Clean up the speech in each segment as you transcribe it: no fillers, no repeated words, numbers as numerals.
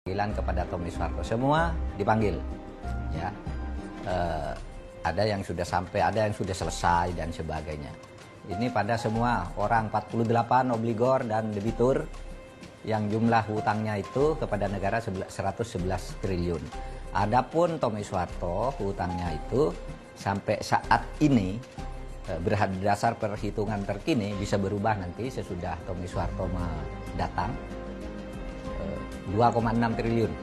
Panggilan kepada Tommy Soeharto, semua dipanggil, ya. Ada yang sudah sampai, ada yang sudah selesai dan sebagainya. Ini pada semua orang 48 obligor dan debitur yang jumlah hutangnya itu kepada negara 111 triliun. Adapun Tommy Soeharto hutangnya itu sampai saat ini berdasar perhitungan terkini bisa berubah nanti sesudah Tommy Soeharto datang 2,6 triliun.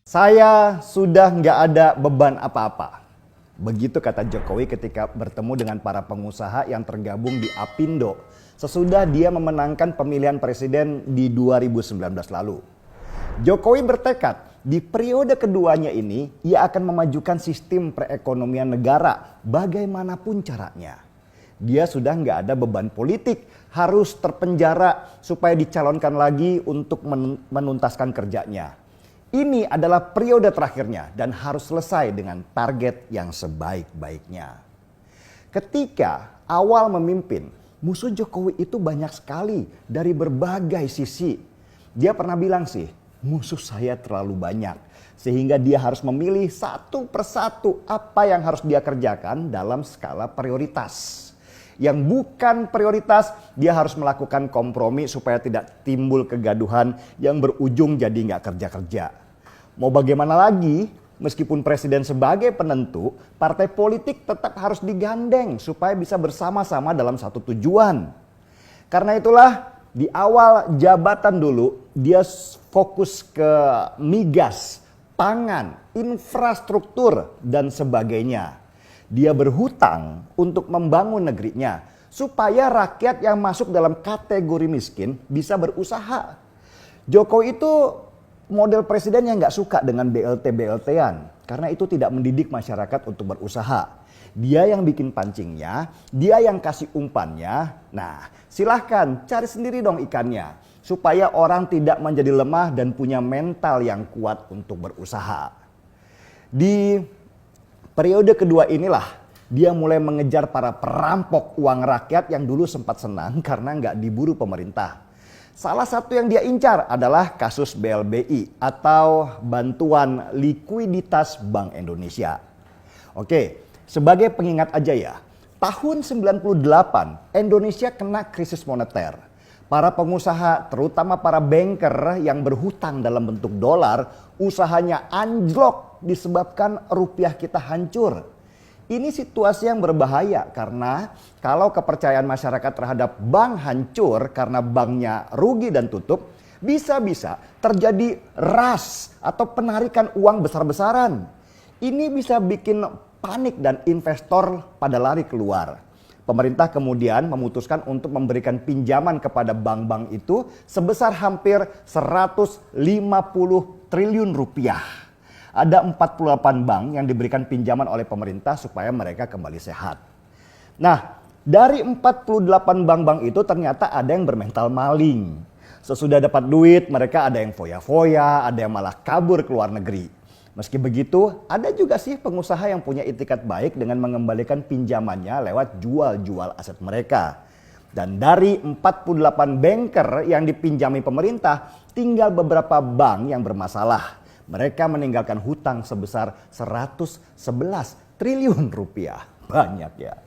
Saya sudah nggak ada beban apa-apa. Begitu kata Jokowi ketika bertemu dengan para pengusaha yang tergabung di Apindo sesudah dia memenangkan pemilihan presiden di 2019 lalu. Jokowi bertekad di periode keduanya ini ia akan memajukan sistem perekonomian negara bagaimanapun caranya. Dia sudah nggak ada beban politik harus terpenjara supaya dicalonkan lagi untuk menuntaskan kerjanya. Ini adalah periode terakhirnya dan harus selesai dengan target yang sebaik-baiknya. Ketika awal memimpin, musuh Jokowi itu banyak sekali dari berbagai sisi. Dia pernah bilang sih, musuh saya terlalu banyak. Sehingga dia harus memilih satu persatu apa yang harus dia kerjakan dalam skala prioritas. Yang bukan prioritas, dia harus melakukan kompromi supaya tidak timbul kegaduhan yang berujung jadi nggak kerja-kerja. Mau bagaimana lagi, meskipun presiden sebagai penentu, partai politik tetap harus digandeng supaya bisa bersama-sama dalam satu tujuan. Karena itulah di awal jabatan dulu dia fokus ke migas, pangan, infrastruktur dan sebagainya. Dia berhutang untuk membangun negerinya supaya rakyat yang masuk dalam kategori miskin bisa berusaha. Jokowi itu model presiden yang nggak suka dengan BLT-BLT-an karena itu tidak mendidik masyarakat untuk berusaha. Dia yang bikin pancingnya, dia yang kasih umpannya. Nah, silahkan cari sendiri dong ikannya supaya orang tidak menjadi lemah dan punya mental yang kuat untuk berusaha. Di periode kedua inilah dia mulai mengejar para perampok uang rakyat yang dulu sempat senang karena nggak diburu pemerintah. Salah satu yang dia incar adalah kasus BLBI atau Bantuan Likuiditas Bank Indonesia. Oke, sebagai pengingat aja ya, tahun 98 Indonesia kena krisis moneter. Para pengusaha, terutama para banker yang berhutang dalam bentuk dolar, usahanya anjlok disebabkan rupiah kita hancur. Ini situasi yang berbahaya karena kalau kepercayaan masyarakat terhadap bank hancur karena banknya rugi dan tutup, bisa-bisa terjadi ras atau penarikan uang besar-besaran. Ini bisa bikin panik dan investor pada lari keluar. Pemerintah kemudian memutuskan untuk memberikan pinjaman kepada bank-bank itu sebesar hampir 150 triliun rupiah. Ada 48 bank yang diberikan pinjaman oleh pemerintah supaya mereka kembali sehat. Nah, dari 48 bank-bank itu ternyata ada yang bermental maling. Sesudah dapat duit, mereka ada yang foya-foya, ada yang malah kabur ke luar negeri. Meski begitu, ada juga sih pengusaha yang punya itikat baik dengan mengembalikan pinjamannya lewat jual-jual aset mereka. Dan dari 48 banker yang dipinjami pemerintah, tinggal beberapa bank yang bermasalah. Mereka meninggalkan hutang sebesar 111 triliun rupiah. Banyak ya.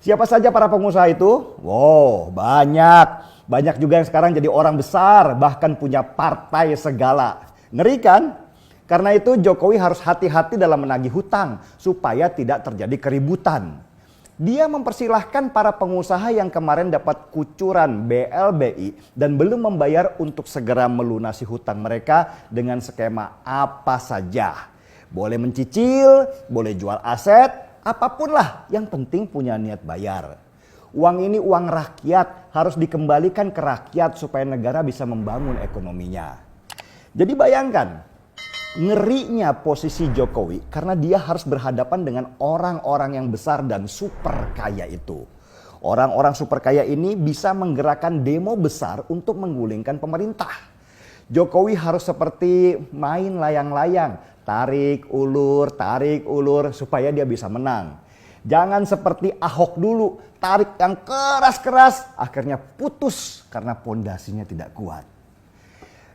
Siapa saja para pengusaha itu? Wow, banyak. Banyak juga yang sekarang jadi orang besar, bahkan punya partai segala. Ngeri kan? Karena itu Jokowi harus hati-hati dalam menagih hutang supaya tidak terjadi keributan. Dia mempersilahkan para pengusaha yang kemarin dapat kucuran BLBI dan belum membayar untuk segera melunasi hutang mereka dengan skema apa saja. Boleh mencicil, boleh jual aset, apapun lah, yang penting punya niat bayar. Uang ini uang rakyat, harus dikembalikan ke rakyat supaya negara bisa membangun ekonominya. Jadi bayangkan, ngerinya posisi Jokowi karena dia harus berhadapan dengan orang-orang yang besar dan super kaya itu. Orang-orang super kaya ini bisa menggerakkan demo besar untuk menggulingkan pemerintah. Jokowi harus seperti main layang-layang, tarik ulur supaya dia bisa menang. Jangan seperti Ahok dulu, tarik yang keras-keras, akhirnya putus karena pondasinya tidak kuat.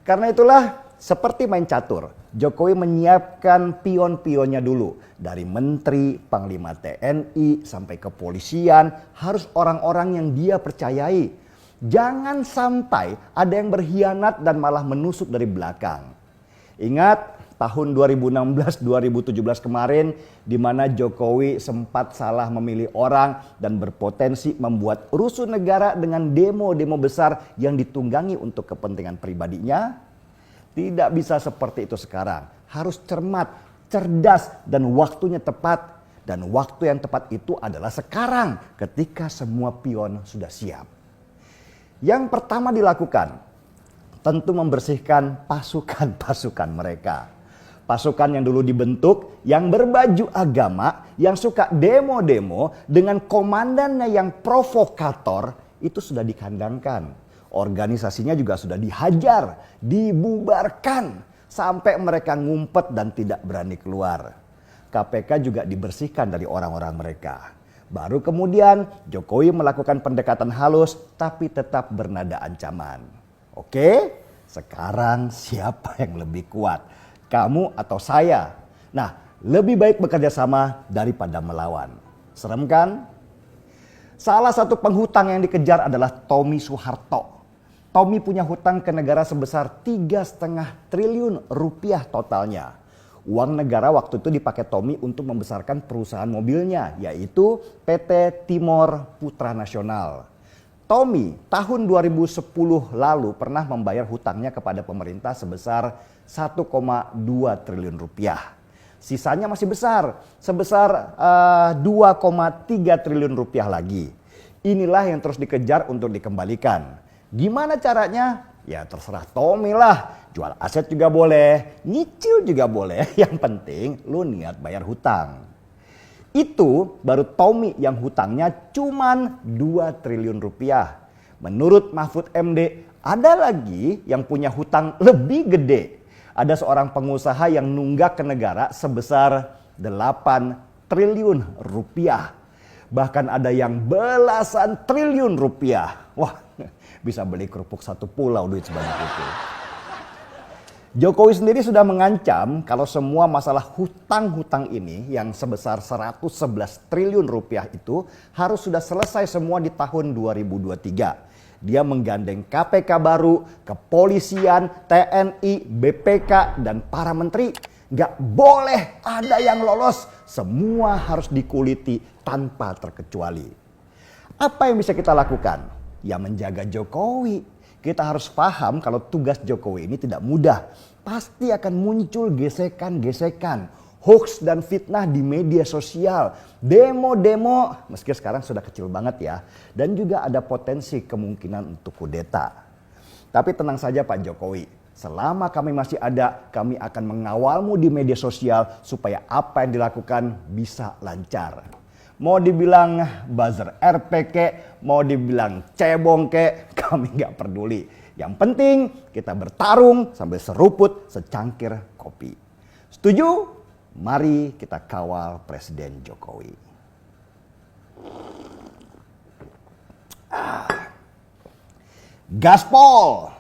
Karena itulah seperti main catur, Jokowi menyiapkan pion-pionnya dulu. Dari menteri, panglima TNI, sampai kepolisian, harus orang-orang yang dia percayai. Jangan sampai ada yang berkhianat dan malah menusuk dari belakang. Ingat tahun 2016-2017 kemarin di mana Jokowi sempat salah memilih orang dan berpotensi membuat rusuh negara dengan demo-demo besar yang ditunggangi untuk kepentingan pribadinya. Tidak bisa seperti itu sekarang. Harus cermat, cerdas dan waktunya tepat. Dan waktu yang tepat itu adalah sekarang ketika semua pion sudah siap. Yang pertama dilakukan tentu membersihkan pasukan-pasukan mereka. Pasukan yang dulu dibentuk, yang berbaju agama, yang suka demo-demo dengan komandannya yang provokator, itu sudah dikandangkan. Organisasinya juga sudah dihajar, dibubarkan, sampai mereka ngumpet dan tidak berani keluar. KPK juga dibersihkan dari orang-orang mereka. Baru kemudian Jokowi melakukan pendekatan halus, tapi tetap bernada ancaman. Oke, sekarang siapa yang lebih kuat? Kamu atau saya? Nah, lebih baik bekerja sama daripada melawan. Serem kan? Salah satu penghutang yang dikejar adalah Tommy Soeharto. Tommy punya hutang ke negara sebesar 3,5 triliun rupiah totalnya. Uang negara waktu itu dipakai Tommy untuk membesarkan perusahaan mobilnya, yaitu PT Timor Putra Nasional. Tommy tahun 2010 lalu pernah membayar hutangnya kepada pemerintah sebesar 1,2 triliun rupiah. Sisanya masih besar, sebesar 2,3 triliun rupiah lagi. Inilah yang terus dikejar untuk dikembalikan. Gimana caranya? Ya terserah Tommy lah. Jual aset juga boleh, nyicil juga boleh. Yang penting lu niat bayar hutang. Itu baru Tommy yang hutangnya cuman 2 triliun rupiah. Menurut Mahfud MD, ada lagi yang punya hutang lebih gede. Ada seorang pengusaha yang nunggak ke negara sebesar 8 triliun rupiah. Bahkan ada yang belasan triliun rupiah. Wah, bisa beli kerupuk satu pulau duit sebanyak itu. Jokowi sendiri sudah mengancam kalau semua masalah hutang-hutang ini yang sebesar 111 triliun rupiah itu harus sudah selesai semua di tahun 2023. Dia menggandeng KPK baru, kepolisian, TNI, BPK, dan para menteri. Gak boleh ada yang lolos, semua harus dikuliti tanpa terkecuali. Apa yang bisa kita lakukan? Ya menjaga Jokowi. Kita harus paham kalau tugas Jokowi ini tidak mudah. Pasti akan muncul gesekan-gesekan, hoax dan fitnah di media sosial, demo-demo, meski sekarang sudah kecil banget ya. Dan juga ada potensi kemungkinan untuk kudeta. Tapi tenang saja Pak Jokowi, selama kami masih ada, kami akan mengawalmu di media sosial supaya apa yang dilakukan bisa lancar. Mau dibilang buzzer RP kek, mau dibilang cebong kek, kami gak peduli. Yang penting kita bertarung sambil seruput secangkir kopi. Setuju? Mari kita kawal Presiden Jokowi. Gaspol!